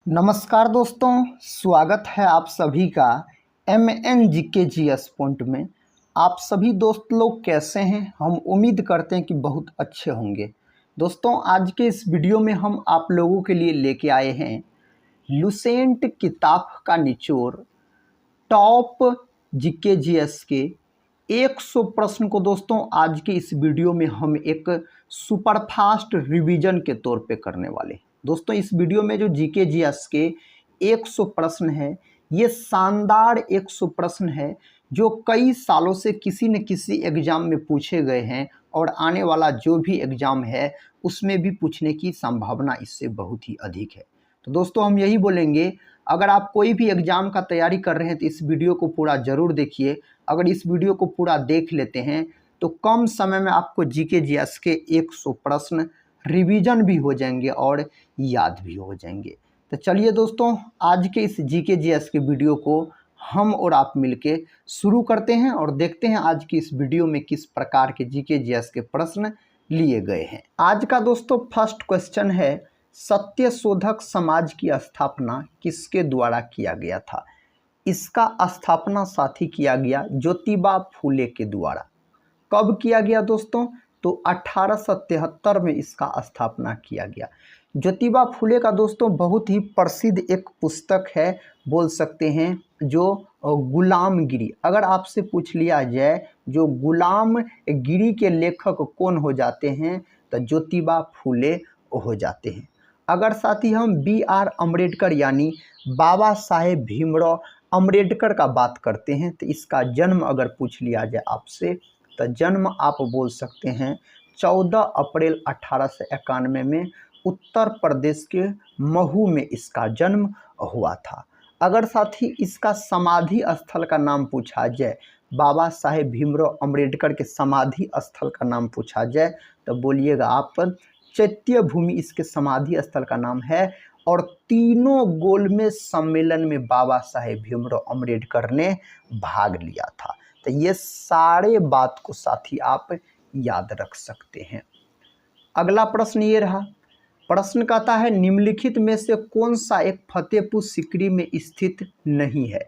नमस्कार दोस्तों, स्वागत है आप सभी का MNGKGS पॉइंट में। आप सभी दोस्त लोग कैसे हैं? हम उम्मीद करते हैं कि बहुत अच्छे होंगे। दोस्तों, आज के इस वीडियो में हम आप लोगों के लिए लेके आए हैं लुसेंट किताब का निचोड़ टॉप GKGS के 100 प्रश्न को दोस्तों आज के इस वीडियो में हम एक सुपरफास्ट रिवीजन के तौर पे करने वाले हैं। दोस्तों, इस वीडियो में जो GKGS के 100 प्रश्न हैं, ये शानदार 100 प्रश्न है जो कई सालों से किसी न किसी एग्जाम में पूछे गए हैं और आने वाला जो भी एग्जाम है उसमें भी पूछने की संभावना इससे बहुत ही अधिक है। तो दोस्तों, हम यही बोलेंगे, अगर आप कोई भी एग्ज़ाम का तैयारी कर रहे हैं तो इस वीडियो को पूरा ज़रूर देखिए। अगर इस वीडियो को पूरा देख लेते हैं तो कम समय में आपको GKGS के 100 प्रश्न रिवीजन भी हो जाएंगे और याद भी हो जाएंगे। तो चलिए दोस्तों, आज के इस GKGS के वीडियो को हम और आप मिलके शुरू करते हैं और देखते हैं आज की इस वीडियो में किस प्रकार के GKGS के प्रश्न लिए गए हैं। आज का दोस्तों फर्स्ट क्वेश्चन है, सत्य शोधक समाज की स्थापना किसके द्वारा किया गया था? इसका स्थापना साथी किया गया ज्योतिबा फूले के द्वारा। कब किया गया दोस्तों? तो 1873 में इसका स्थापना किया गया। ज्योतिबा फूले का दोस्तों बहुत ही प्रसिद्ध एक पुस्तक है, बोल सकते हैं, जो गुलामगिरी। अगर आपसे पूछ लिया जाए जो गुलामगिरी के लेखक कौन हो जाते हैं, तो ज्योतिबा फूले हो जाते हैं। अगर साथ ही हम BR अम्बेडकर यानी बाबा साहेब भीमराव अम्बेडकर का बात करते हैं तो इसका जन्म अगर पूछ लिया जाए आपसे तो जन्म आप बोल सकते हैं 14 अप्रैल 1891 में उत्तर प्रदेश के महू में इसका जन्म हुआ था। अगर साथ ही इसका समाधि स्थल का नाम पूछा जाए, बाबा साहेब भीमराव अम्बेडकर के समाधि स्थल का नाम पूछा जाए तो बोलिएगा आप चैत्य भूमि इसके समाधि स्थल का नाम है। और तीनों गोलमेज सम्मेलन में बाबा साहेब भीमराव अम्बेडकर ने भाग लिया था। तो ये सारे बात को साथी आप याद रख सकते हैं। अगला प्रश्न ये रहा, प्रश्न कहता है निम्नलिखित में से कौन सा एक फतेहपुर सीकरी में स्थित नहीं है?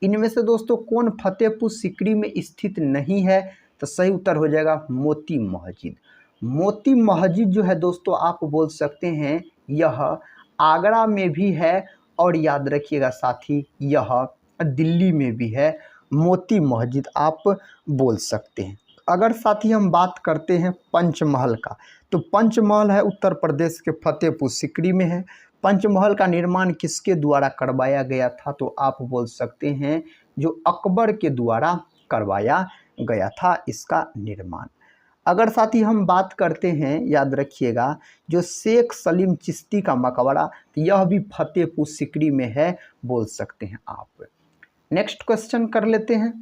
इनमें से दोस्तों कौन फतेहपुर सीकरी में स्थित नहीं है? तो सही उत्तर हो जाएगा मोती मस्जिद। मोती मस्जिद जो है दोस्तों आप बोल सकते हैं यह आगरा में भी है और याद रखिएगा साथी यह दिल्ली में भी है। मोती मस्जिद आप बोल सकते हैं। अगर साथी हम बात करते हैं पंचमहल का, तो पंचमहल है उत्तर प्रदेश के फतेहपुर सीकरी में है। पंचमहल का निर्माण किसके द्वारा करवाया गया था? तो आप बोल सकते हैं जो अकबर के द्वारा करवाया गया था इसका निर्माण। अगर साथी हम बात करते हैं, याद रखिएगा, जो शेख सलीम चिश्ती का मकबरा, तो यह भी फतेहपुर सीकरी में है, बोल सकते हैं आप। नेक्स्ट क्वेश्चन कर लेते हैं।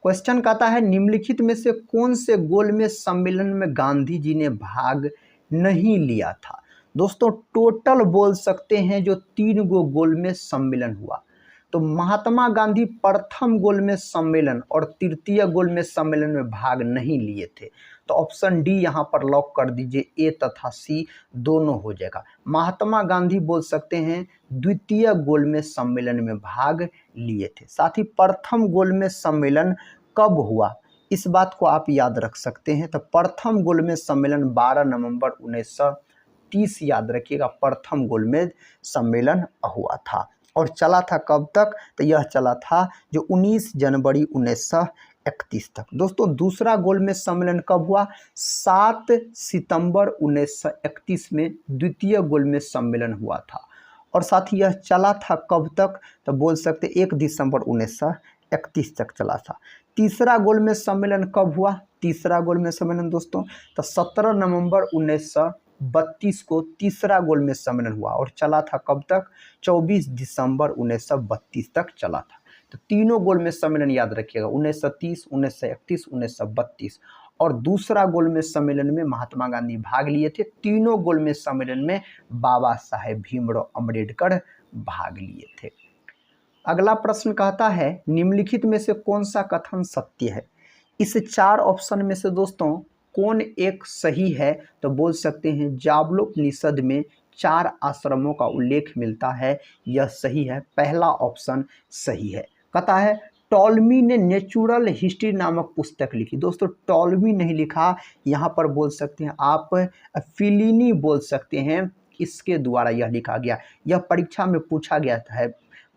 क्वेश्चन कहता है निम्नलिखित में से कौन से गोलमेज सम्मेलन में गांधी जी ने भाग नहीं लिया था? दोस्तों टोटल बोल सकते हैं जो 3 गो गोलमेज सम्मेलन हुआ। तो महात्मा गांधी प्रथम गोलमेज सम्मेलन और तृतीय गोलमेज सम्मेलन में भाग नहीं लिए थे। तो ऑप्शन डी यहाँ पर लॉक कर दीजिए, ए तथा सी दोनों हो जाएगा। महात्मा गांधी बोल सकते हैं द्वितीय गोलमेज सम्मेलन में भाग लिए थे। साथ ही प्रथम गोलमेज सम्मेलन कब हुआ इस बात को आप याद रख सकते हैं। तो प्रथम गोलमेज सम्मेलन 12 नवंबर 1930, याद रखिएगा, प्रथम गोलमेज सम्मेलन हुआ था। और चला था कब तक? तो यह चला था जो 19 जनवरी 1931 तक। दोस्तों दूसरा गोलमेज सम्मेलन कब हुआ? 7 सितंबर 1931 में द्वितीय गोलमेज सम्मेलन हुआ था। और साथ ही यह चला था कब तक? तो बोल सकते 1 दिसंबर 1931 तक चला था। तीसरा गोलमेज सम्मेलन कब हुआ? तीसरा गोलमेज सम्मेलन दोस्तों तो 17 नवंबर 1932 को तीसरा गोलमेज सम्मेलन हुआ और चला था कब तक? 24 दिसंबर 1932 तक चला था। तो तीनों गोलमेज सम्मेलन याद रखिएगा, 1930, 1931, 1932। और दूसरा गोलमेज सम्मेलन में महात्मा गांधी भाग लिए थे। तीनों गोलमेज सम्मेलन में बाबा साहेब भीमराव अम्बेडकर भाग लिए थे। अगला प्रश्न कहता है निम्नलिखित में से कौन सा कथन सत्य है? इस 4 ऑप्शन में से दोस्तों कौन एक सही है? तो बोल सकते हैं जाबलोपनिषद में 4 आश्रमों का उल्लेख मिलता है, यह सही है, पहला ऑप्शन सही है। कहता है टॉलमी ने नेचुरल हिस्ट्री नामक पुस्तक लिखी। दोस्तों टॉलमी नहीं लिखा, यहाँ पर बोल सकते हैं आप फिलिनी बोल सकते हैं, इसके द्वारा यह लिखा गया। यह परीक्षा में पूछा गया है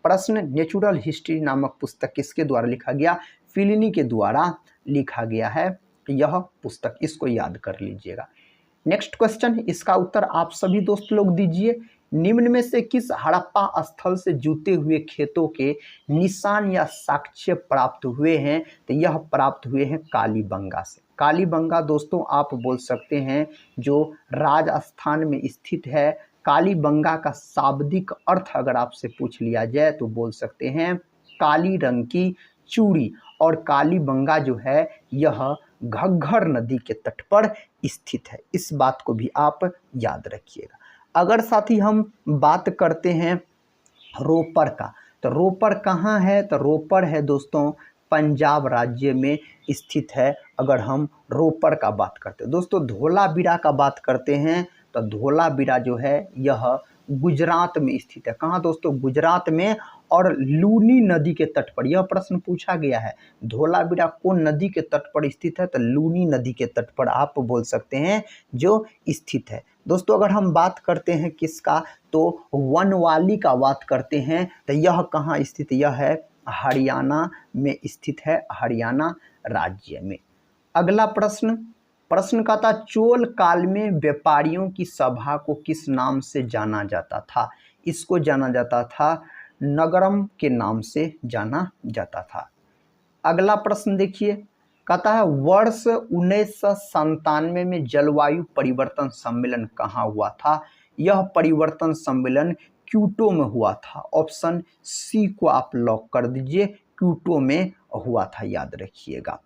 प्रश्न, नेचुरल हिस्ट्री नामक पुस्तक किसके द्वारा लिखा गया? फिलिनी के द्वारा लिखा गया है यह पुस्तक, इसको याद कर लीजिएगा। नेक्स्ट क्वेश्चन, इसका उत्तर आप सभी दोस्त लोग दीजिए। निम्न में से किस हड़प्पा स्थल से जुते हुए खेतों के निशान या साक्ष्य प्राप्त हुए हैं? तो यह प्राप्त हुए हैं कालीबंगा से। कालीबंगा दोस्तों आप बोल सकते हैं जो राजस्थान में स्थित है। कालीबंगा का शाब्दिक अर्थ अगर आपसे पूछ लिया जाए तो बोल सकते हैं काली रंग की चूड़ी। और कालीबंगा जो है यह घग्गर नदी के तट पर स्थित है, इस बात को भी आप याद रखिएगा। अगर साथी हम बात करते हैं रोपर का, तो रोपर कहाँ है? तो रोपर है दोस्तों पंजाब राज्य में स्थित है। अगर हम रोपर का बात करते हैं दोस्तों, धोलावीरा का बात करते हैं तो धोलावीरा जो है यह गुजरात में स्थित है। कहाँ दोस्तों? गुजरात में, और लूनी नदी के तट पर। यह प्रश्न पूछा गया है, धोलावीरा कौन नदी के तट पर स्थित है? तो लूनी नदी के तट पर आप बोल सकते हैं जो स्थित है। दोस्तों अगर हम बात करते हैं किसका, तो वनवाली का बात करते हैं, तो यह कहाँ स्थित? यह है हरियाणा में स्थित है, हरियाणा राज्य में। अगला प्रश्न का था चोल काल में व्यापारियों की सभा को किस नाम से जाना जाता था? इसको जाना जाता था नगरम के नाम से जाना जाता था। अगला प्रश्न देखिए, कहता है वर्ष 1997 में जलवायु परिवर्तन सम्मेलन कहाँ हुआ था? यह परिवर्तन सम्मेलन क्योटो में हुआ था। ऑप्शन सी को आप लॉक कर दीजिए, क्योटो में हुआ था, याद रखिएगा।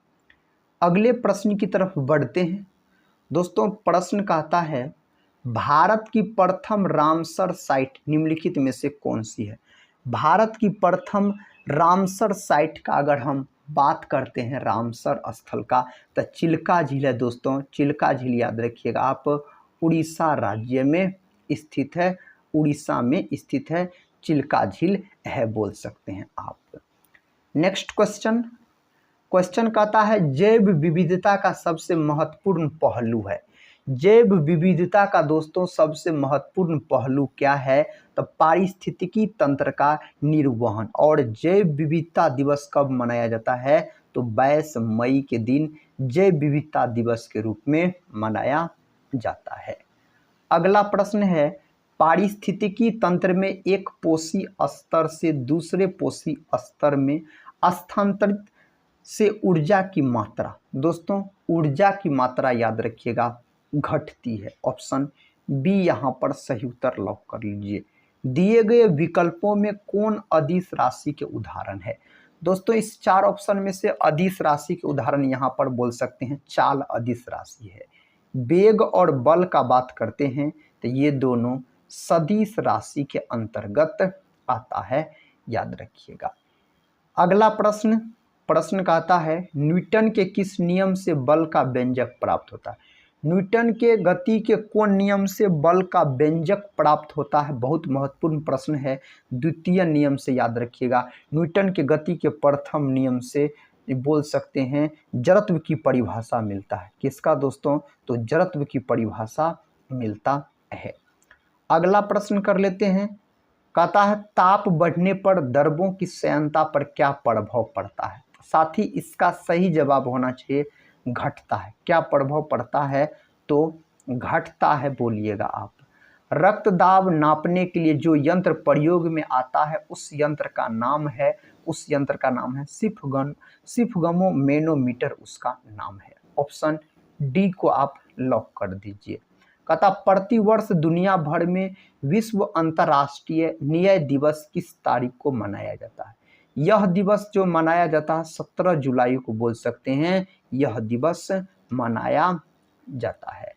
अगले प्रश्न की तरफ बढ़ते हैं दोस्तों। प्रश्न कहता है भारत की प्रथम रामसर साइट निम्नलिखित में से कौन सी है? भारत की प्रथम रामसर साइट का अगर हम बात करते हैं रामसर स्थल का, तो चिल्का झील है दोस्तों। चिल्का झील याद रखिएगा आप, उड़ीसा राज्य में स्थित है, उड़ीसा में स्थित है, चिल्का झील है बोल सकते हैं आप। नेक्स्ट क्वेश्चन कहता है जैव विविधता का सबसे महत्वपूर्ण पहलू है। जैव विविधता का दोस्तों सबसे महत्वपूर्ण पहलू क्या है? तो पारिस्थितिकी तंत्र का निर्वहन। और जैव विविधता दिवस कब मनाया जाता है? तो 22 मई के दिन जैव विविधता दिवस के रूप में मनाया जाता है। अगला प्रश्न है पारिस्थितिकी तंत्र में एक पोषी स्तर से दूसरे पोषी स्तर में स्थानांतरित से ऊर्जा की मात्रा, दोस्तों ऊर्जा की मात्रा याद रखिएगा घटती है। ऑप्शन बी यहाँ पर सही उत्तर लॉक कर लीजिए। दिए गए विकल्पों में कौन अदिश राशि के उदाहरण है? दोस्तों इस 4 ऑप्शन में से अदिश राशि के उदाहरण यहाँ पर बोल सकते हैं चाल अदिश राशि है। वेग और बल का बात करते हैं तो ये दोनों सदिश राशि के अंतर्गत आता है, याद रखिएगा। अगला प्रश्न कहता है न्यूटन के किस नियम से बल का व्यंजक प्राप्त होता है? न्यूटन के गति के कौन नियम से बल का व्यंजक प्राप्त होता है? बहुत महत्वपूर्ण प्रश्न है, द्वितीय नियम से याद रखिएगा। न्यूटन के गति के प्रथम नियम से बोल सकते हैं जड़त्व की परिभाषा मिलता है। किसका दोस्तों? तो जड़त्व की परिभाषा मिलता है। अगला प्रश्न कर लेते हैं, कहता है ताप बढ़ने पर द्रवों की श्यानता पर क्या प्रभाव पड़ता है? साथ ही इसका सही जवाब होना चाहिए घटता है। क्या प्रभाव पड़ता है? तो घटता है बोलिएगा आप। रक्त दाब नापने के लिए जो यंत्र प्रयोग में आता है उस यंत्र का नाम है सिफगमोमेनोमीटर, उसका नाम है। ऑप्शन डी को आप लॉक कर दीजिए। कहता प्रतिवर्ष दुनिया भर में विश्व अंतर्राष्ट्रीय न्याय दिवस किस तारीख को मनाया जाता है? यह दिवस जो मनाया जाता है 17 जुलाई को बोल सकते हैं, यह दिवस मनाया जाता है।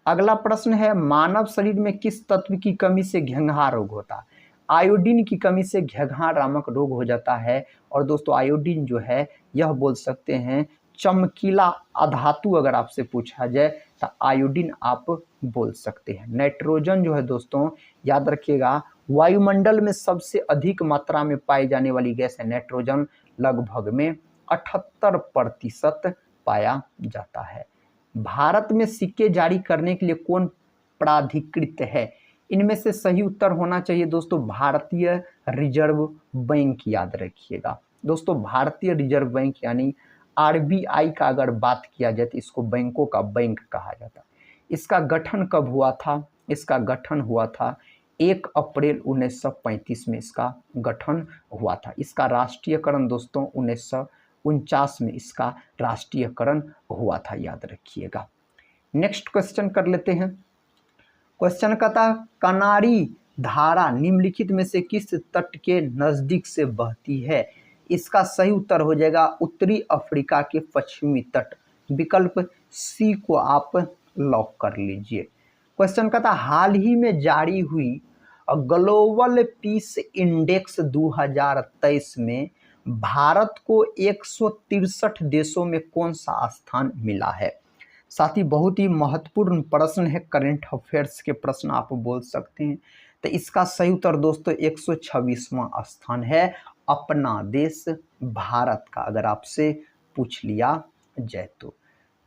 अगला प्रश्न है मानव शरीर में किस तत्व की कमी से घेंघा रोग होता है? आयोडीन की कमी से घेंघा नामक रोग हो जाता है। और दोस्तों आयोडीन जो है यह बोल सकते हैं चमकीला अधातु, अगर आपसे पूछा जाए तो आयोडीन आप बोल सकते हैं। नाइट्रोजन जो है दोस्तों याद रखिएगा वायुमंडल में सबसे अधिक मात्रा में पाई जाने वाली गैस है नाइट्रोजन, लगभग में 78% पाया जाता है। भारत में सिक्के जारी करने के लिए कौन प्राधिकृत है? इनमें से सही उत्तर होना चाहिए दोस्तों भारतीय रिजर्व बैंक। याद रखिएगा दोस्तों भारतीय रिजर्व बैंक यानी आरबीआई का अगर बात किया जाए तो इसको बैंकों का बैंक कहा जाता है। इसका गठन कब हुआ था? इसका गठन हुआ था 1 अप्रैल 1935 में इसका गठन हुआ था। इसका राष्ट्रीयकरण दोस्तों 1949 में इसका राष्ट्रीयकरण हुआ था, याद रखिएगा। नेक्स्ट क्वेश्चन कर लेते हैं। क्वेश्चन कहता कनारी धारा निम्नलिखित में से किस तट के नजदीक से बहती है? इसका सही उत्तर हो जाएगा उत्तरी अफ्रीका के पश्चिमी तट। विकल्प सी को आप लॉक कर लीजिए। क्वेश्चन कहता हाल ही में जारी हुई ग्लोबल पीस इंडेक्स 2023 में भारत को 163 देशों में कौन सा स्थान मिला है? साथ ही बहुत ही महत्वपूर्ण प्रश्न है, करंट अफेयर्स के प्रश्न आप बोल सकते हैं। तो इसका सही उत्तर दोस्तों 126वां स्थान है अपना देश भारत का, अगर आपसे पूछ लिया जाए तो।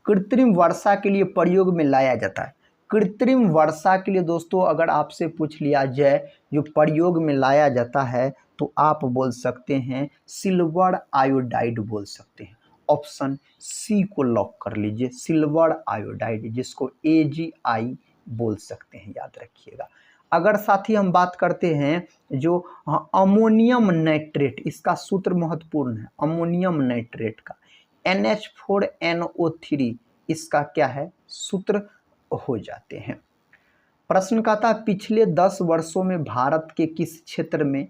कृत्रिम वर्षा के लिए प्रयोग में लाया जाता है। कृत्रिम वर्षा के लिए दोस्तों अगर आपसे पूछ लिया जाए जो प्रयोग में लाया जाता है तो आप बोल सकते हैं सिल्वर आयोडाइड बोल सकते हैं। ऑप्शन सी को लॉक कर लीजिए, सिल्वर आयोडाइड, जिसको AgI बोल सकते हैं, याद रखिएगा। अगर साथ ही हम बात करते हैं जो अमोनियम नाइट्रेट, इसका सूत्र महत्वपूर्ण है, अमोनियम नाइट्रेट का NH4NO3 इसका क्या है सूत्र हो जाते हैं। प्रश्न का था पिछले 10 वर्षों में भारत के किस क्षेत्र में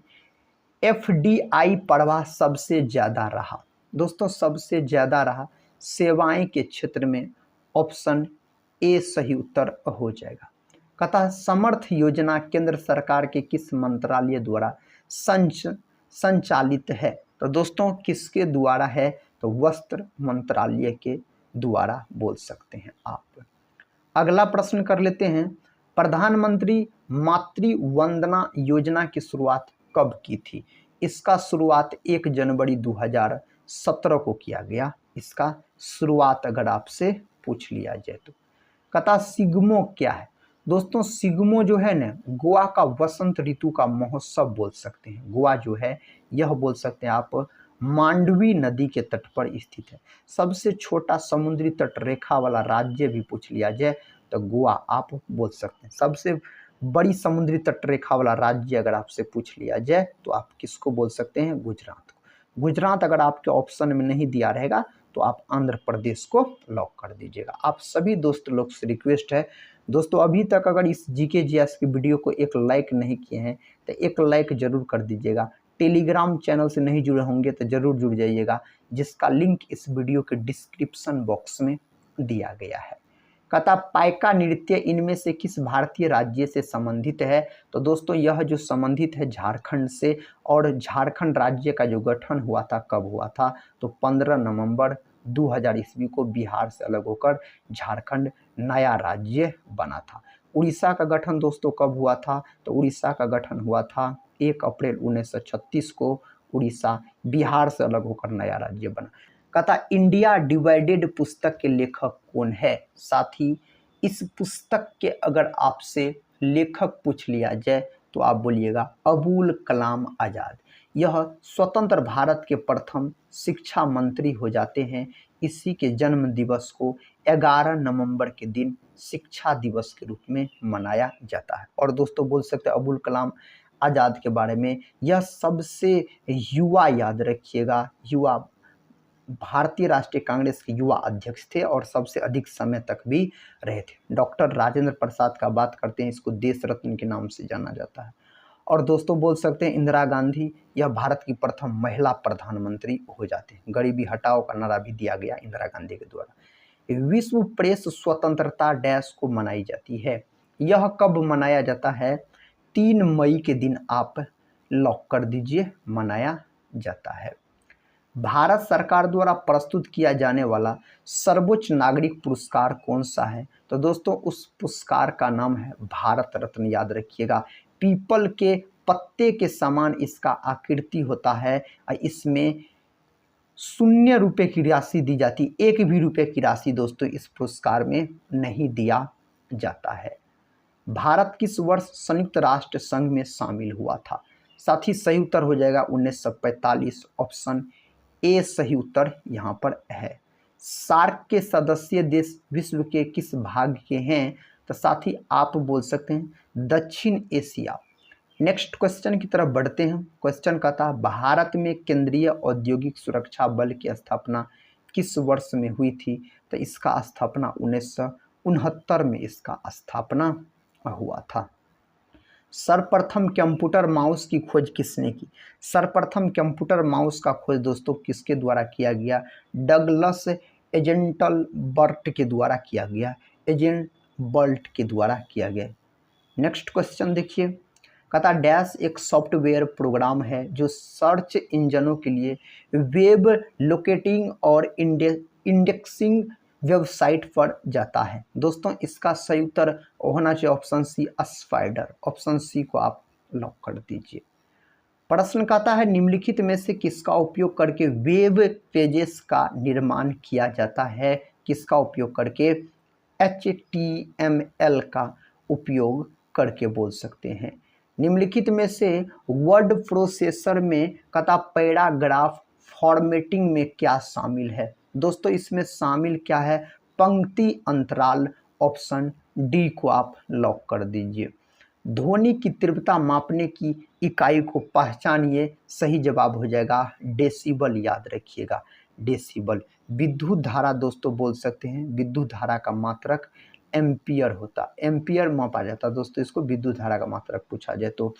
FDI प्रवाह सबसे ज्यादा रहा? दोस्तों सबसे ज्यादा रहा सेवाएं के क्षेत्र में। ऑप्शन ए सही उत्तर हो जाएगा। कथा समर्थ योजना केंद्र सरकार के किस मंत्रालय द्वारा संचालित है? तो दोस्तों किसके द्वारा है? तो वस्त्र मंत्रालय के द्वारा बोल सकते हैं आप। अगला प्रश्न कर लेते हैं। प्रधानमंत्री मातृ वंदना योजना की शुरुआत कब की थी? इसका शुरुआत 1 जनवरी 2017 को किया गया। इसका शुरुआत अगर आपसे पूछ लिया जाए तो। कथा सिग्मो क्या है? दोस्तों सिग्मो जो है ना गोवा का वसंत ऋतु का महोत्सव बोल सकते हैं। गोवा जो है यह बोल सकते हैं आप मांडवी नदी के तट पर स्थित है। सबसे छोटा समुद्री तट रेखा वाला राज्य भी पूछ लिया जाए तो गोवा आप बोल सकते हैं। सबसे बड़ी समुद्री तट रेखा वाला राज्य अगर आपसे पूछ लिया जाए तो आप किसको बोल सकते हैं? गुजरात को। गुजरात अगर आपके ऑप्शन में नहीं दिया रहेगा तो आप आंध्र प्रदेश को लॉक कर दीजिएगा। आप सभी दोस्त लोग से रिक्वेस्ट है दोस्तों अभी तक अगर इस GK GS की वीडियो को एक लाइक नहीं किए हैं तो एक लाइक जरूर कर दीजिएगा। टेलीग्राम चैनल से नहीं जुड़े होंगे तो जरूर जुड़ जाइएगा, जिसका लिंक इस वीडियो के डिस्क्रिप्शन बॉक्स में दिया गया है। कथा पाइका नृत्य इनमें से किस भारतीय राज्य से संबंधित है? तो दोस्तों यह जो संबंधित है झारखंड से, और झारखंड राज्य का जो गठन हुआ था कब हुआ था? तो 15 नवंबर 2000 ईस्वी को बिहार से अलग होकर झारखंड नया राज्य बना था। उड़ीसा का गठन दोस्तों कब हुआ था? तो उड़ीसा का गठन हुआ था 1 अप्रैल 1936 को। उड़ीसा बिहार से अलग होकर नया राज्य बना। कहता इंडिया डिवाइडेड पुस्तक के लेखक कौन है? साथ ही इस पुस्तक के अगर आपसे लेखक पूछ लिया जाए तो आप बोलिएगा अबुल कलाम आज़ाद। यह स्वतंत्र भारत के प्रथम शिक्षा मंत्री हो जाते हैं। इसी के जन्म दिवस को 11 नवंबर के दिन शिक्षा दिवस के रूप में मनाया जाता है। और दोस्तों बोल सकते हैं अबुल कलाम आज़ाद के बारे में, यह सबसे युवा, याद रखिएगा, युवा भारतीय राष्ट्रीय कांग्रेस के युवा अध्यक्ष थे और सबसे अधिक समय तक भी रहे थे। डॉक्टर राजेंद्र प्रसाद का बात करते हैं, इसको देश रत्न के नाम से जाना जाता है। और दोस्तों बोल सकते हैं इंदिरा गांधी, यह भारत की प्रथम महिला प्रधानमंत्री हो जाते हैं। गरीबी हटाओ का नारा भी दिया गया इंदिरा गांधी के द्वारा। विश्व प्रेस स्वतंत्रता डैश को मनाई जाती है? यह कब मनाया जाता है? 3 मई के दिन आप लॉक कर दीजिए, मनाया जाता है। भारत सरकार द्वारा प्रस्तुत किया जाने वाला सर्वोच्च नागरिक पुरस्कार कौन सा है? तो दोस्तों उस पुरस्कार का नाम है भारत रत्न, याद रखिएगा। पीपल के पत्ते के समान इसका आकृति होता है और इसमें 0 रुपये की राशि दी जाती, 1 भी रुपये की राशि दोस्तों इस पुरस्कार में नहीं दिया जाता है। भारत किस वर्ष संयुक्त राष्ट्र संघ में शामिल हुआ था? साथ ही सही उत्तर हो जाएगा 1945, ऑप्शन ए सही उत्तर यहाँ पर है। सार्क के सदस्य देश विश्व के किस भाग के हैं? तो साथ ही आप बोल सकते हैं दक्षिण एशिया। नेक्स्ट क्वेश्चन की तरफ बढ़ते हैं। क्वेश्चन कहता है भारत में केंद्रीय औद्योगिक सुरक्षा बल की स्थापना किस वर्ष में हुई थी? तो इसका स्थापना 1969 में इसका स्थापना हुआ था। सर्वप्रथम कंप्यूटर माउस की खोज किसने की? सर्वप्रथम कंप्यूटर माउस का खोज दोस्तों किसके द्वारा किया गया? डगलस एजेंटलबर्ट के द्वारा किया गया, एजेंटबर्ट के द्वारा किया गया। नेक्स्ट क्वेश्चन देखिए, कहता डैश एक सॉफ्टवेयर प्रोग्राम है जो सर्च इंजनों के लिए वेब लोकेटिंग और इंडेक्सिंग वेबसाइट पर जाता है। दोस्तों इसका सही उत्तर होना चाहिए option C spider. Option C को आप लॉक कर दीजिए। प्रश्न कहता है निम्नलिखित में से किसका उपयोग करके वेब पेजेस का निर्माण किया जाता है? किसका उपयोग करके? HTML का उपयोग करके बोल सकते हैं। निम्नलिखित में से वर्ड प्रोसेसर में कहता पैराग्राफ फॉर्मेटिंग में क्या शामिल है? दोस्तों इसमें शामिल क्या है? पंक्ति अंतराल। ऑप्शन डी को आप लॉक कर दीजिए। ध्वनि की तीव्रता मापने की इकाई को पहचानिए। सही जवाब हो जाएगा डेसिबल, याद रखिएगा डेसिबल। विद्युत धारा दोस्तों बोल सकते हैं, विद्युत धारा का मात्रक एम्पियर होता, एम्पियर मापा जाता दोस्तों, इसको विद्युत धारा का मात्रक पूछा जाए तो।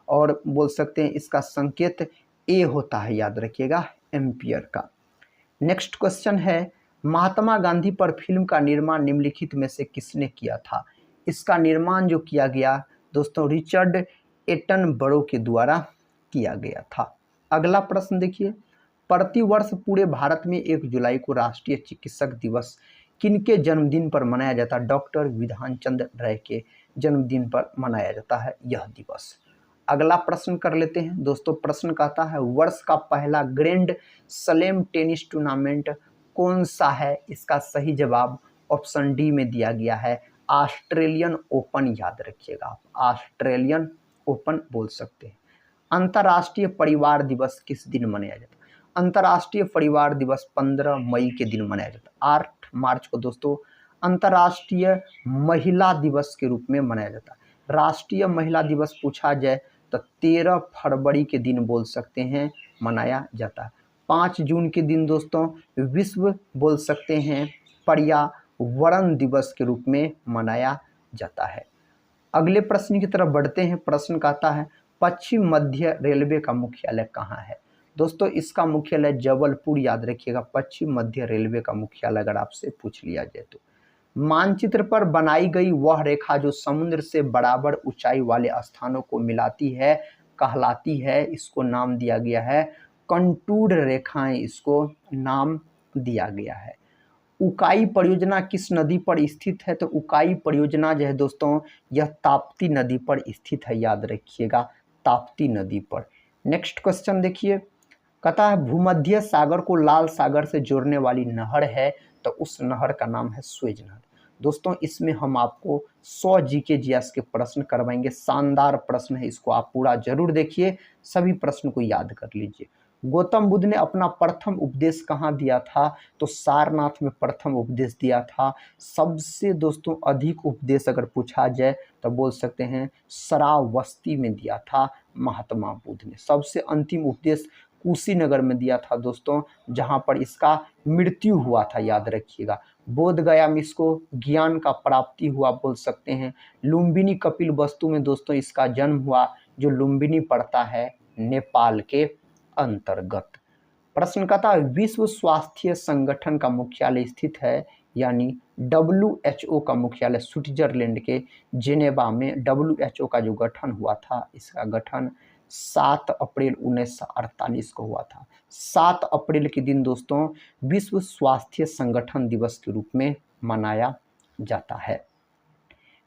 और बोल सकते हैं इसका संकेत ए होता है, याद रखिएगा एम्पियर का। नेक्स्ट क्वेश्चन है महात्मा गांधी पर फिल्म का निर्माण निम्नलिखित में से किसने किया था? इसका निर्माण जो किया गया दोस्तों रिचर्ड एटनबरो के द्वारा किया गया था। अगला प्रश्न देखिए, प्रतिवर्ष पूरे भारत में 1 जुलाई को राष्ट्रीय चिकित्सक दिवस किनके जन्मदिन पर मनाया जाता है? डॉक्टर विधान चंद्र राय के जन्मदिन पर मनाया जाता है यह दिवस। अगला प्रश्न कर लेते हैं दोस्तों। प्रश्न कहता है वर्ष का पहला ग्रैंड स्लैम टेनिस टूर्नामेंट कौन सा है? इसका सही जवाब ऑप्शन डी में दिया गया है ऑस्ट्रेलियन ओपन, याद रखिएगा आप ऑस्ट्रेलियन ओपन बोल सकते हैं। अंतर्राष्ट्रीय परिवार दिवस किस दिन मनाया जाता है? अंतर्राष्ट्रीय परिवार दिवस 15 मई के दिन मनाया जाता है। 8 मार्च को दोस्तों अंतर्राष्ट्रीय महिला दिवस के रूप में मनाया जाता है। राष्ट्रीय महिला दिवस पूछा जाए तो 13 फरवरी के दिन बोल सकते हैं मनाया जाता है। 5 जून के दिन दोस्तों विश्व बोल सकते हैं पर्यावरण दिवस के रूप में मनाया जाता है। अगले प्रश्न की तरफ बढ़ते हैं। प्रश्न कहता है पश्चिम मध्य रेलवे का मुख्यालय कहाँ है? दोस्तों इसका मुख्यालय जबलपुर, याद रखिएगा पश्चिम मध्य रेलवे का मुख्यालय अगर आपसे पूछ लिया जाए तो। मानचित्र पर बनाई गई वह रेखा जो समुद्र से बराबर ऊंचाई वाले स्थानों को मिलाती है कहलाती है, इसको नाम दिया गया है कंटूर रेखाएं, इसको नाम दिया गया है। उकाई परियोजना किस नदी पर स्थित है? तो उकाई परियोजना जो है दोस्तों यह ताप्ती नदी पर स्थित है, याद रखिएगा ताप्ती नदी पर। नेक्स्ट क्वेश्चन देखिए, कहता है भूमध्य सागर को लाल सागर से जोड़ने वाली नहर है, तो उस नहर का नाम है स्वेज नहर। दोस्तों इसमें हम आपको 100 जीके जीएस के प्रश्न करवाएंगे, शानदार प्रश्न है, इसको आप पूरा जरूर देखिए, सभी प्रश्न को याद कर लीजिए। गौतम बुद्ध ने अपना प्रथम उपदेश कहाँ दिया था? तो सारनाथ में प्रथम उपदेश दिया था। सबसे दोस्तों अधिक उपदेश अगर पूछा जाए तो बोल सकते हैं श्रावस्ती में दिया था महात्मा बुद्ध ने। सबसे अंतिम उपदेश कुशीनगर में दिया था दोस्तों, जहां पर इसका मृत्यु हुआ था, याद रखिएगा। बोध गया में इसको ज्ञान का प्राप्ति हुआ बोल सकते हैं। लुम्बिनी कपिल वस्तु में दोस्तों इसका जन्म हुआ, जो लुम्बिनी पड़ता है नेपाल के अंतर्गत। प्रश्न कहता है विश्व स्वास्थ्य संगठन का मुख्यालय स्थित है, यानी WHO का मुख्यालय स्विट्जरलैंड के जेनेवा में। WHO का जो गठन हुआ था, इसका गठन 7 अप्रैल 1948 को हुआ था। 7 अप्रैल के दिन दोस्तों विश्व स्वास्थ्य संगठन दिवस के रूप में मनाया जाता है।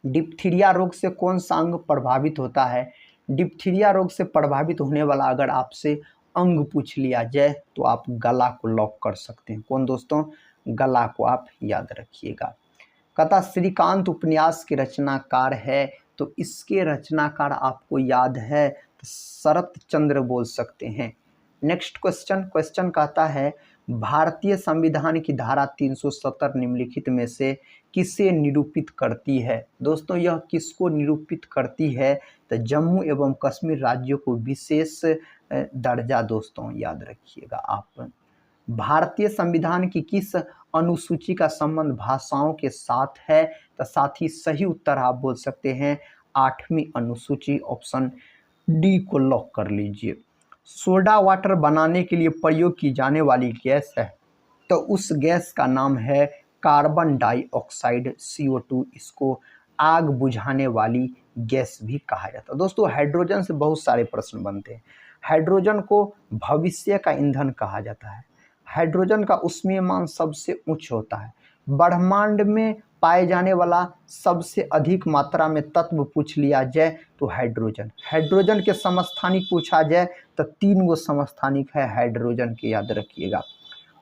डिप्थीरिया रोग से कौन सा अंग प्रभावित होता है? डिप्थीरिया रोग से प्रभावित होने वाला अगर आपसे अंग पूछ लिया जाए तो आप गला को लॉक कर सकते हैं। कौन दोस्तों? गला को आप याद रखिएगा। कथा श्रीकांत उपन्यास के रचनाकार है, तो इसके रचनाकार आपको याद है तो शरत चंद्र बोल सकते हैं। नेक्स्ट क्वेश्चन कहता है भारतीय संविधान की धारा 370 निम्नलिखित में से किसे निरूपित करती है? दोस्तों यह किसको निरूपित करती है? तो जम्मू एवं कश्मीर राज्यों को विशेष दर्जा दोस्तों याद रखिएगा आप। भारतीय संविधान की किस अनुसूची का संबंध भाषाओं के साथ है? तो साथ ही सही उत्तर आप बोल सकते हैं 8वीं अनुसूची, ऑप्शन डी को लॉक कर लीजिए। सोडा वाटर बनाने के लिए प्रयोग की जाने वाली गैस है, तो उस गैस का नाम है कार्बन डाइऑक्साइड CO2। इसको आग बुझाने वाली गैस भी कहा जाता है। दोस्तों हाइड्रोजन से बहुत सारे प्रश्न बनते हैं। हाइड्रोजन को भविष्य का ईंधन कहा जाता है। हाइड्रोजन का ऊष्मीयमान सबसे उच्च होता है। ब्रह्मांड में पाए जाने वाला सबसे अधिक मात्रा में तत्व पूछ लिया जाए तो हाइड्रोजन। हाइड्रोजन के समस्थानिक पूछा जाए तो 3 गो समस्थानिक है हाइड्रोजन के, याद रखिएगा।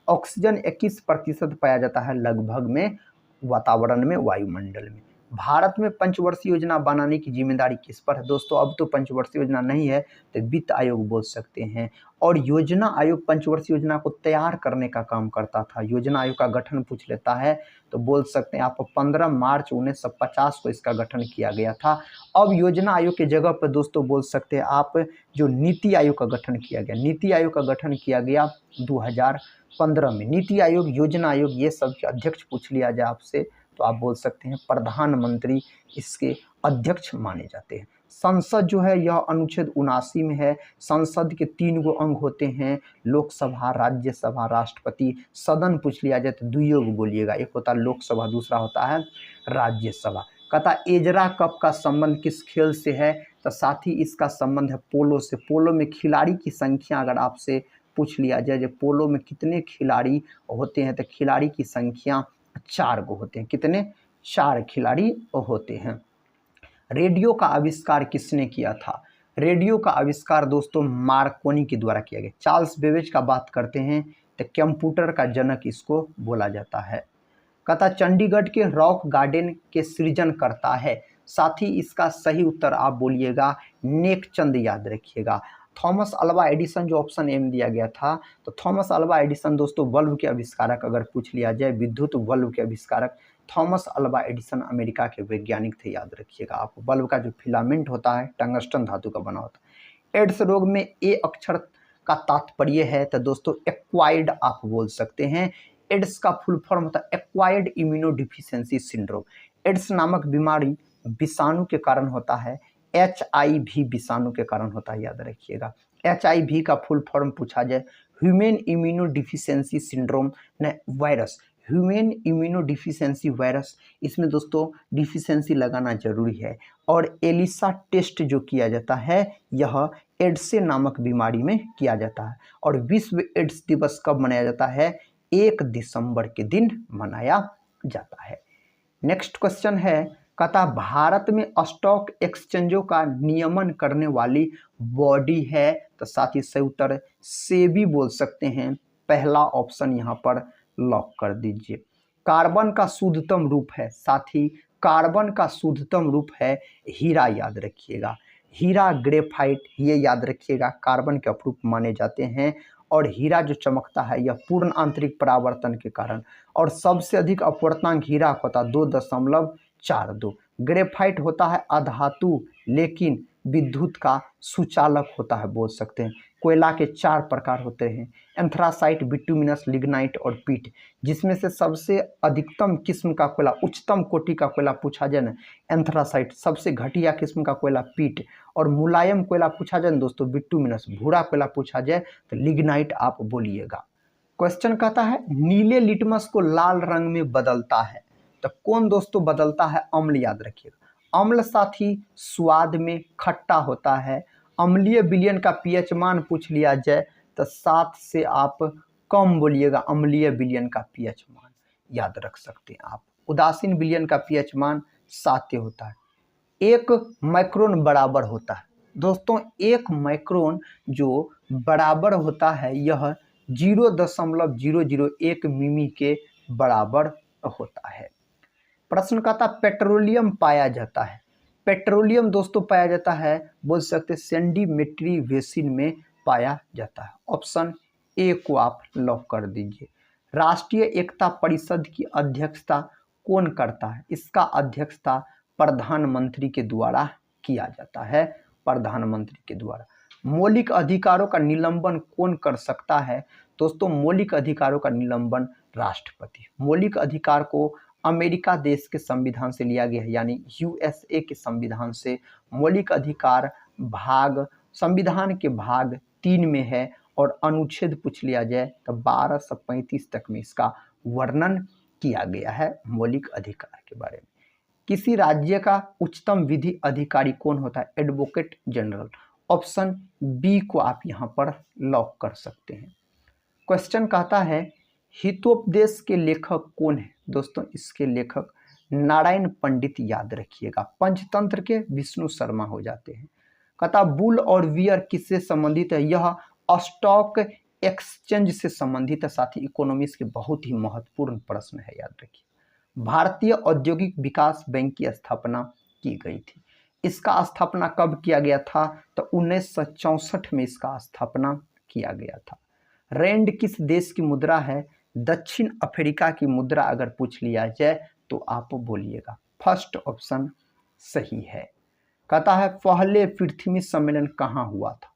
ऑक्सीजन 21% पाया जाता है लगभग में वातावरण में, वायुमंडल में। भारत में पंचवर्षीय योजना बनाने की जिम्मेदारी किस पर है? दोस्तों अब तो पंचवर्षीय योजना नहीं है तो वित्त आयोग बोल सकते हैं। और योजना आयोग पंचवर्षीय योजना को तैयार करने का काम करता था। योजना आयोग का गठन पूछ लेता है तो बोल सकते हैं आप 15 मार्च 1950 को इसका गठन किया गया था। अब योजना आयोग के जगह पर दोस्तों बोल सकते हैं आप जो नीति आयोग का गठन किया गया। नीति आयोग का गठन किया गया 2015 में। नीति आयोग, योजना आयोग, ये सब के अध्यक्ष पूछ लिया जाए आपसे तो आप बोल सकते हैं प्रधानमंत्री इसके अध्यक्ष माने जाते हैं। संसद जो है यह अनुच्छेद 79 में है। संसद के 3 गो अंग होते हैं, लोकसभा, राज्यसभा, राष्ट्रपति। सदन पूछ लिया जाए तो 2 गो बोलिएगा, एक होता है लोकसभा, दूसरा होता है राज्यसभा। कहता एजरा कप का संबंध किस खेल से है? तो साथ ही इसका संबंध है पोलो से। पोलो में खिलाड़ी की संख्या अगर आपसे पूछ लिया जाए जो पोलो में कितने खिलाड़ी होते हैं तो खिलाड़ी की संख्या 4 गो होते हैं। कितने? 4 खिलाड़ी होते हैं। रेडियो का आविष्कार किसने किया था? रेडियो का आविष्कार दोस्तों मार्कोनी के द्वारा किया गया। चार्ल्स बेबेज का बात करते हैं तो कंप्यूटर का जनक इसको बोला जाता है। कहता चंडीगढ़ के रॉक गार्डन के सृजन करता है। साथ ही इसका सही उत्तर आप बोलिएगा नेकचंद, याद रखिएगा। थॉमस अल्वा एडिसन जो ऑप्शन एम दिया गया था, तो थॉमस अल्वा एडिसन दोस्तों बल्ब के आविष्कारक अगर पूछ लिया जाए, विद्युत बल्ब के आविष्कारक थॉमस अल्वा एडिसन अमेरिका के वैज्ञानिक थे, याद रखिएगा आप। बल्ब का जो फिलामेंट होता है टंगस्टन धातु का बना होता है। एड्स रोग में ए अक्षर का तात्पर्य है तो दोस्तों एक्वायर्ड आप बोल सकते हैं। एड्स का फुल फॉर्म होता है एक्वायर्ड इम्यूनोडिफिशियंसी सिंड्रोम। एड्स नामक बीमारी विषाणु के कारण होता है, HIV विषाणु के कारण होता है, याद रखिएगा। HIV का फुल फॉर्म पूछा जाए ह्यूमन इम्यूनोडिफिशियंसी सिंड्रोम न वायरस, ह्यूमन इम्यूनोडिफिशियंसी वायरस। इसमें दोस्तों डिफिशियंसी लगाना जरूरी है। और एलिसा टेस्ट जो किया जाता है यह एड्स नामक बीमारी में किया जाता है। और विश्व एड्स दिवस कब मनाया जाता है? 1 दिसंबर के दिन मनाया जाता है। नेक्स्ट क्वेश्चन है, कहता भारत में स्टॉक एक्सचेंजों का नियमन करने वाली बॉडी है तो साथ ही सही उत्तर सेबी बोल सकते हैं। पहला ऑप्शन यहाँ पर लॉक कर दीजिए। कार्बन का शुद्धतम रूप है, साथ ही कार्बन का शुद्धतम रूप है हीरा, याद रखिएगा। हीरा, ग्रेफाइट, ये याद रखिएगा कार्बन के अपरूप माने जाते हैं। और हीरा जो चमकता है यह पूर्ण आंतरिक परावर्तन के कारण, और सबसे अधिक अपवर्तनांक हीरा होता है 2.42। ग्रेफाइट होता है अधातु लेकिन विद्युत का सुचालक होता है, बोल सकते हैं। कोयला के 4 प्रकार होते हैं, एंथ्रासाइट, बिटुमिनस, लिग्नाइट और पीट, जिसमें से सबसे अधिकतम किस्म का कोयला, उच्चतम कोटि का कोयला पूछा जाए ना एंथ्रासाइट, सबसे घटिया किस्म का कोयला पीट, और मुलायम कोयला पूछा जाए ना दोस्तों बिटुमिनस, भूरा कोयला पूछा जाए तो लिग्नाइट आप बोलिएगा। क्वेश्चन कहता है नीले लिटमस को लाल रंग में बदलता है तो कौन दोस्तों बदलता है? अम्ल, याद रखिएगा। अम्ल साथ ही स्वाद में खट्टा होता है। अम्लीय विलयन का पीएच मान पूछ लिया जाए तो 7 से आप कम बोलिएगा, अम्लीय विलयन का पीएच मान याद रख सकते हैं आप। उदासीन विलयन का पीएच मान 7 होता है। 1 माइक्रोन बराबर होता है दोस्तों, 1 माइक्रोन जो बराबर होता है यह 0.001 मिमी के बराबर होता है। प्रश्न का था पेट्रोलियम पाया जाता है। पेट्रोलियम दोस्तों पाया जाता है, बोल सकते सेंडिमेट्री बेसिन में पाया जाता है। ऑप्शन ए को आप लॉक कर दीजिए। राष्ट्रीय एकता परिषद की अध्यक्षता कौन करता है? इसका अध्यक्षता प्रधानमंत्री के द्वारा किया जाता है, प्रधानमंत्री के द्वारा। मौलिक अधिकारों का निलंबन कौन कर सकता है? दोस्तों मौलिक अधिकारों का निलंबन राष्ट्रपति। मौलिक अधिकार को अमेरिका देश के संविधान से लिया गया है, यानी यूएसए के संविधान से मौलिक अधिकार भाग संविधान के भाग 3 में है और अनुच्छेद पूछ लिया जाए तो 12 से 35 तक में इसका वर्णन किया गया है मौलिक अधिकार के बारे में। किसी राज्य का उच्चतम विधि अधिकारी कौन होता है? Advocate general. ऑप्शन बी को आप यहाँ पर लॉक कर सकते हैं। क्वेश्चन कहता है हितोपदेश के लेखक कौन है? दोस्तों इसके लेखक नारायण पंडित याद रखिएगा। पंचतंत्र के विष्णु शर्मा हो जाते हैं। कहता बुल और वियर किससे संबंधित है? यह स्टॉक एक्सचेंज से संबंधित है। साथ ही इकोनॉमिक्स के बहुत ही महत्वपूर्ण प्रश्न है, याद रखिए। भारतीय औद्योगिक विकास बैंक की स्थापना की गई थी। इसका स्थापना कब किया गया था? तो 1964 में इसका स्थापना किया गया था। रैंड किस देश की मुद्रा है? दक्षिण अफ्रीका की मुद्रा अगर पूछ लिया जाए तो आप बोलिएगा फर्स्ट ऑप्शन सही है। कहता है पहले पृथ्वी सम्मेलन कहाँ हुआ था?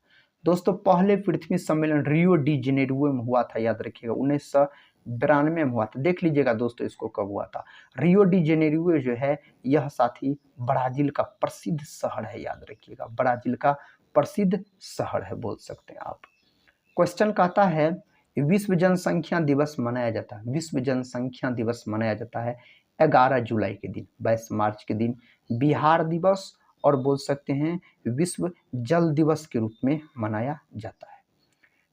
दोस्तों पहले पृथ्वी सम्मेलन रियो डी जेनेरियो में हुआ था, याद रखिएगा। 1992 में हुआ था। देख लीजिएगा दोस्तों इसको कब हुआ था। रियो डी जेनेरियो जो है यह साथी ब्राजील का प्रसिद्ध शहर है, याद रखिएगा। ब्राजील का प्रसिद्ध शहर है बोल सकते हैं आप। क्वेश्चन कहता है विश्व जनसंख्या दिवस मनाया जाता है। विश्व जनसंख्या दिवस मनाया जाता है 11 जुलाई के दिन, 22 मार्च के दिन बिहार दिवस और बोल सकते हैं विश्व जल दिवस के रूप में मनाया जाता है।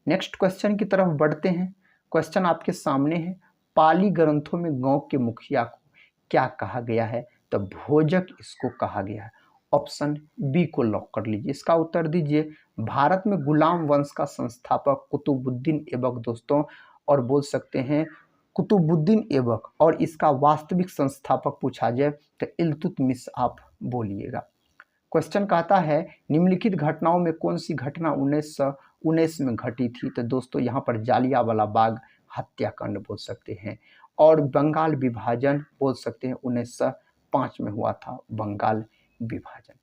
नेक्स्ट क्वेश्चन की तरफ बढ़ते हैं। क्वेश्चन आपके सामने है पाली ग्रंथों में गांव के मुखिया को क्या कहा गया है? तो भोजक इसको कहा गया है। ऑप्शन बी को लॉक कर लीजिए। इसका उत्तर दीजिए भारत में गुलाम वंश का संस्थापक कुतुबुद्दीन ऐबक दोस्तों, और बोल सकते हैं कुतुबुद्दीन ऐबक, और इसका वास्तविक संस्थापक पूछा जाए तो इल्तुतमिश आप बोलिएगा। क्वेश्चन कहता है निम्नलिखित घटनाओं में कौन सी घटना 1919 में घटी थी? तो दोस्तों यहाँ पर जालियांवाला बाग हत्याकांड बोल सकते हैं, और बंगाल विभाजन बोल सकते हैं 1905 में हुआ था बंगाल विभाजन।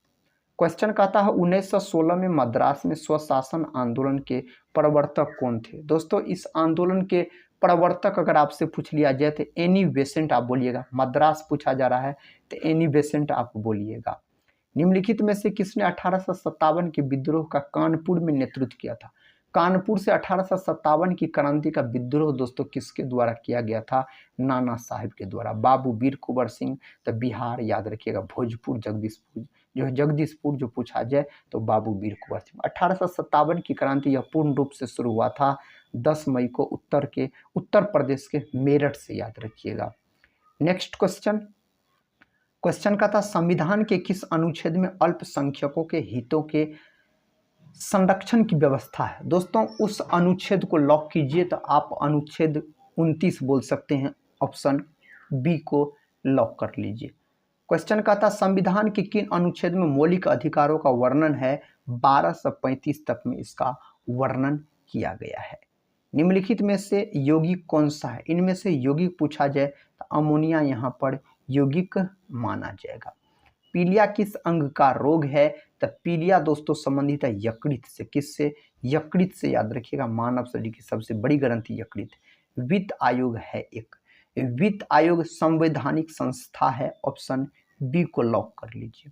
क्वेश्चन कहता है 1916 में मद्रास में स्वशासन आंदोलन के प्रवर्तक कौन थे? दोस्तों इस आंदोलन के प्रवर्तक अगर आपसे पूछ लिया जाए तो एनी बेसेंट आप बोलिएगा। मद्रास पूछा जा रहा है तो एनी बेसेंट आप बोलिएगा। निम्नलिखित में से किसने 1857 के विद्रोह का कानपुर में नेतृत्व किया था? कानपुर से 1857 की क्रांति का विद्रोह दोस्तों किसके द्वारा किया गया था? नाना साहब के द्वारा। बाबू वीर कुंवर सिंह। तो बिहार याद रखिएगा, भोजपुर जगदीशपुर जो है, जगदीशपुर जो पूछा जाए तो बाबू वीर कुंवर सिंह। 1857 की क्रांति यह पूर्ण रूप से शुरू हुआ था 10 मई को उत्तर प्रदेश के मेरठ से, याद रखिएगा। नेक्स्ट क्वेश्चन का था संविधान के किस अनुच्छेद में अल्पसंख्यकों के हितों के संरक्षण की व्यवस्था है? दोस्तों उस अनुच्छेद को लॉक कीजिए तो आप अनुच्छेद 29 बोल सकते हैं। ऑप्शन बी को लॉक कर लीजिए। क्वेश्चन का था संविधान के किन अनुच्छेद में मौलिक अधिकारों का वर्णन है? 12 से 35 तक में इसका वर्णन किया गया है। निम्नलिखित में से यौगिक कौन सा है? इनमें से यौगिक पूछा जाए तो अमोनिया यहाँ पर यौगिक माना जाएगा। पीलिया किस अंग का रोग है? तो पीलिया दोस्तों संबंधित है यकृत से। किससे? यकृत से, याद रखिएगा। मानव शरीर की सबसे बड़ी ग्रंथि यकृत। वित्त आयोग है एक। वित्त आयोग संवैधानिक संस्था है। ऑप्शन बी को लॉक कर लीजिए।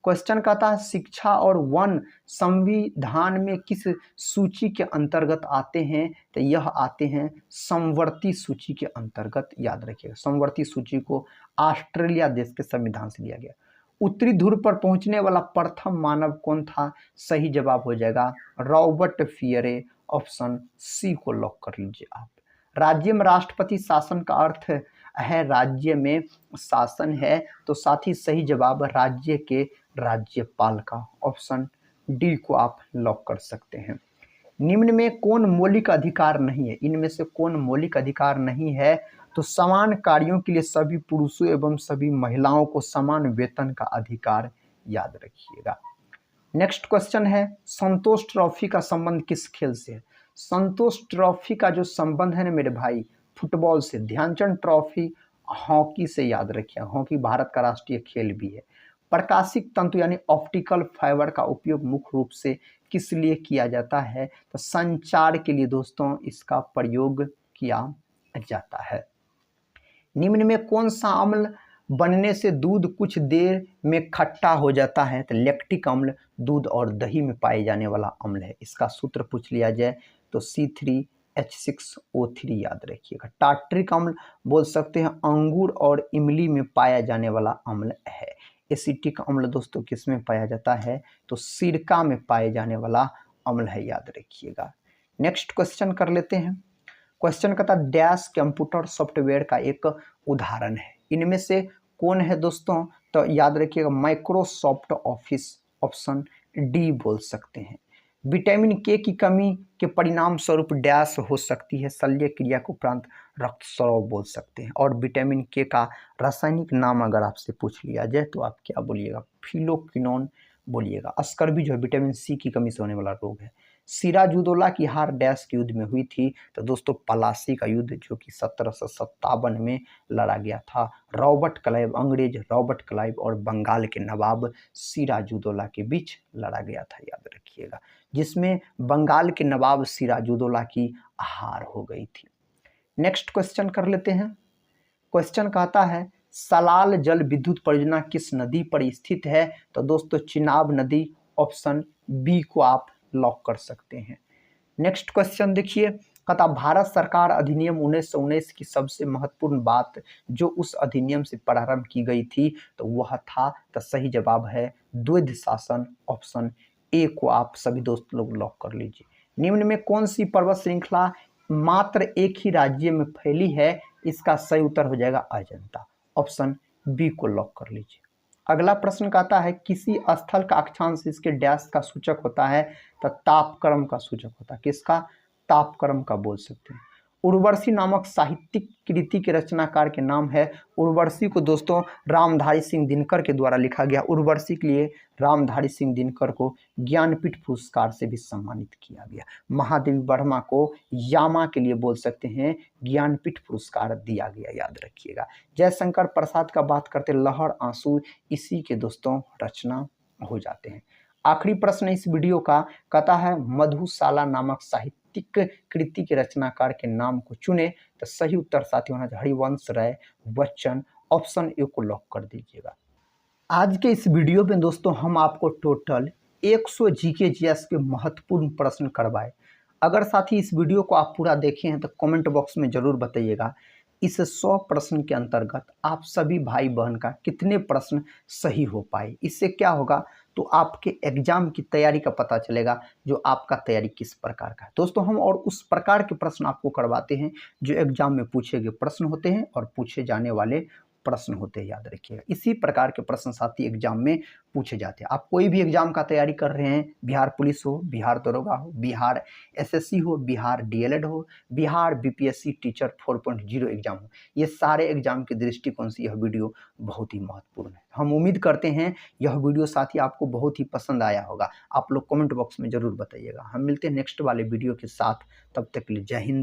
क्वेश्चन कहता है शिक्षा और वन संविधान में किस सूची के अंतर्गत आते हैं? तो यह आते हैं समवर्ती सूची के अंतर्गत, याद रखिएगा। समवर्ती सूची को ऑस्ट्रेलिया देश के संविधान से लिया गया। उत्तरी ध्रुव पर पहुंचने वाला प्रथम मानव कौन था? सही जवाब हो जाएगा रॉबर्ट फियरे। ऑप्शन सी को लॉक कर लीजिए आप। राज्य में राष्ट्रपति शासन का अर्थ है राज्य में शासन है, तो साथ ही सही जवाब राज्य के राज्यपाल का। ऑप्शन डी को आप लॉक कर सकते हैं। निम्न में कौन मौलिक अधिकार नहीं है? इनमें से कौन मौलिक अधिकार नहीं है? तो समान कार्यों के लिए सभी पुरुषों एवं सभी महिलाओं को समान वेतन का अधिकार, याद रखिएगा। नेक्स्ट क्वेश्चन है, संतोष ट्रॉफी का संबंध किस खेल से है? संतोष ट्रॉफी का जो संबंध है ना मेरे भाई, फुटबॉल से। ध्यानचंद ट्रॉफी हॉकी से, याद रखिए। हॉकी भारत का राष्ट्रीय खेल भी है। प्रकाशिक तंतु यानी ऑप्टिकल फाइबर का उपयोग मुख्य रूप से किस लिए किया जाता है? तो संचार के लिए दोस्तों इसका प्रयोग किया जाता है। निम्न में कौन सा अम्ल बनने से दूध कुछ देर में खट्टा हो जाता है? तो लैक्टिक अम्ल दूध और दही में पाए जाने वाला अम्ल है। इसका सूत्र पूछ लिया जाए तो C3H6O3, याद रखिएगा। टार्ट्रिक अम्ल बोल सकते हैं अंगूर और इमली में पाया जाने वाला अम्ल है। एसिटिक अम्ल दोस्तों किस में पाया जाता है? तो सिरका में पाए जाने वाला अम्ल है, याद रखिएगा। नेक्स्ट क्वेश्चन कर लेते हैं। क्वेश्चन कहता है डैश कंप्यूटर सॉफ्टवेयर का एक उदाहरण है। इनमें से कौन है दोस्तों? तो याद रखिएगा माइक्रोसॉफ्ट ऑफिस। ऑप्शन डी बोल सकते हैं। विटामिन के की कमी के परिणाम स्वरूप डैश हो सकती है? शल्य क्रिया के उपरांत रक्तस्राव बोल सकते हैं। और विटामिन के का रासायनिक नाम अगर आपसे पूछ लिया जाए तो आप क्या बोलिएगा? फिलोक्विनोन बोलिएगा। स्कर्वी जो है विटामिन सी की कमी से होने वाला रोग है। सिराजुदौला की हार डैश के युद्ध में हुई थी? तो दोस्तों पलासी का युद्ध, जो कि 1757 में लड़ा गया था। रॉबर्ट क्लाइव, अंग्रेज रॉबर्ट क्लाइव और बंगाल के नवाब सिराजुदौला के बीच लड़ा गया था, याद रखिएगा, जिसमें बंगाल के नवाब सिराजुदौला की हार हो गई थी। नेक्स्ट क्वेश्चन कर लेते हैं। क्वेश्चन कहता है सलाल जल विद्युत परियोजना किस नदी पर स्थित है? तो दोस्तों चिनाब नदी। ऑप्शन बी को आप लॉक कर सकते हैं। नेक्स्ट क्वेश्चन देखिए, कहता भारत सरकार अधिनियम 1919 की सबसे महत्वपूर्ण बात जो उस अधिनियम से प्रारंभ की गई थी तो वह था, तो सही जवाब है द्वैध शासन। ऑप्शन ए को आप सभी दोस्त लोग लॉक कर लीजिए। निम्न में कौन सी पर्वत श्रृंखला मात्र एक ही राज्य में फैली है? इसका सही उत्तर हो जाएगा अजंता। ऑप्शन बी को लॉक कर लीजिए। अगला प्रश्न कहता है किसी स्थल का अक्षांश इसके डैश का सूचक होता है? तो तापक्रम का सूचक होता है। किसका? तापक्रम का बोल सकते हैं। उर्वशी नामक साहित्यिक कृति के रचनाकार के नाम है? उर्वशी को दोस्तों रामधारी सिंह दिनकर के द्वारा लिखा गया। उर्वशी के लिए रामधारी सिंह दिनकर को ज्ञानपीठ पुरस्कार से भी सम्मानित किया गया। महादेवी वर्मा को यामा के लिए बोल सकते हैं ज्ञानपीठ पुरस्कार दिया गया, याद रखिएगा। जयशंकर प्रसाद का बात करते लहर आंसू इसी के दोस्तों रचना हो जाते हैं। आखिरी प्रश्न इस वीडियो का कहता है मधुशाला नामक साहित्यिक कृति के रचनाकार के नाम को चुने? तो सही उत्तर साथियों होना हरिवंश राय बच्चन। ऑप्शन ए को लॉक कर दीजिएगा। आज के इस वीडियो में दोस्तों हम आपको टोटल 100 जीके जीएस के महत्वपूर्ण प्रश्न करवाए। अगर साथी इस वीडियो को आप पूरा देखे हैं तो कमेंट बॉक्स में ज़रूर बताइएगा इस 100 प्रश्न के अंतर्गत आप सभी भाई बहन का कितने प्रश्न सही हो पाए। इससे क्या होगा तो आपके एग्जाम की तैयारी का पता चलेगा, जो आपका तैयारी किस प्रकार का है। दोस्तों हम और उस प्रकार के प्रश्न आपको करवाते हैं जो एग्जाम में पूछे गए प्रश्न होते हैं और पूछे जाने वाले प्रश्न होते हैं, याद रखिएगा। इसी प्रकार के प्रश्न साथी एग्जाम में पूछे जाते हैं। आप कोई भी एग्जाम का तैयारी कर रहे हैं, बिहार पुलिस हो, बिहार दरोगा हो, बिहार एसएससी हो, बिहार डीएलएड हो, बिहार बीपीएससी टीचर 4.0 एग्जाम हो, ये सारे एग्जाम के दृष्टिकोण से यह वीडियो बहुत ही महत्वपूर्ण है। हम उम्मीद करते हैं यह वीडियो साथी आपको बहुत ही पसंद आया होगा। आप लोग कमेंट बॉक्स में जरूर बताइएगा। हम मिलते हैं नेक्स्ट वाले वीडियो के साथ, तब तक के लिए जय हिंद।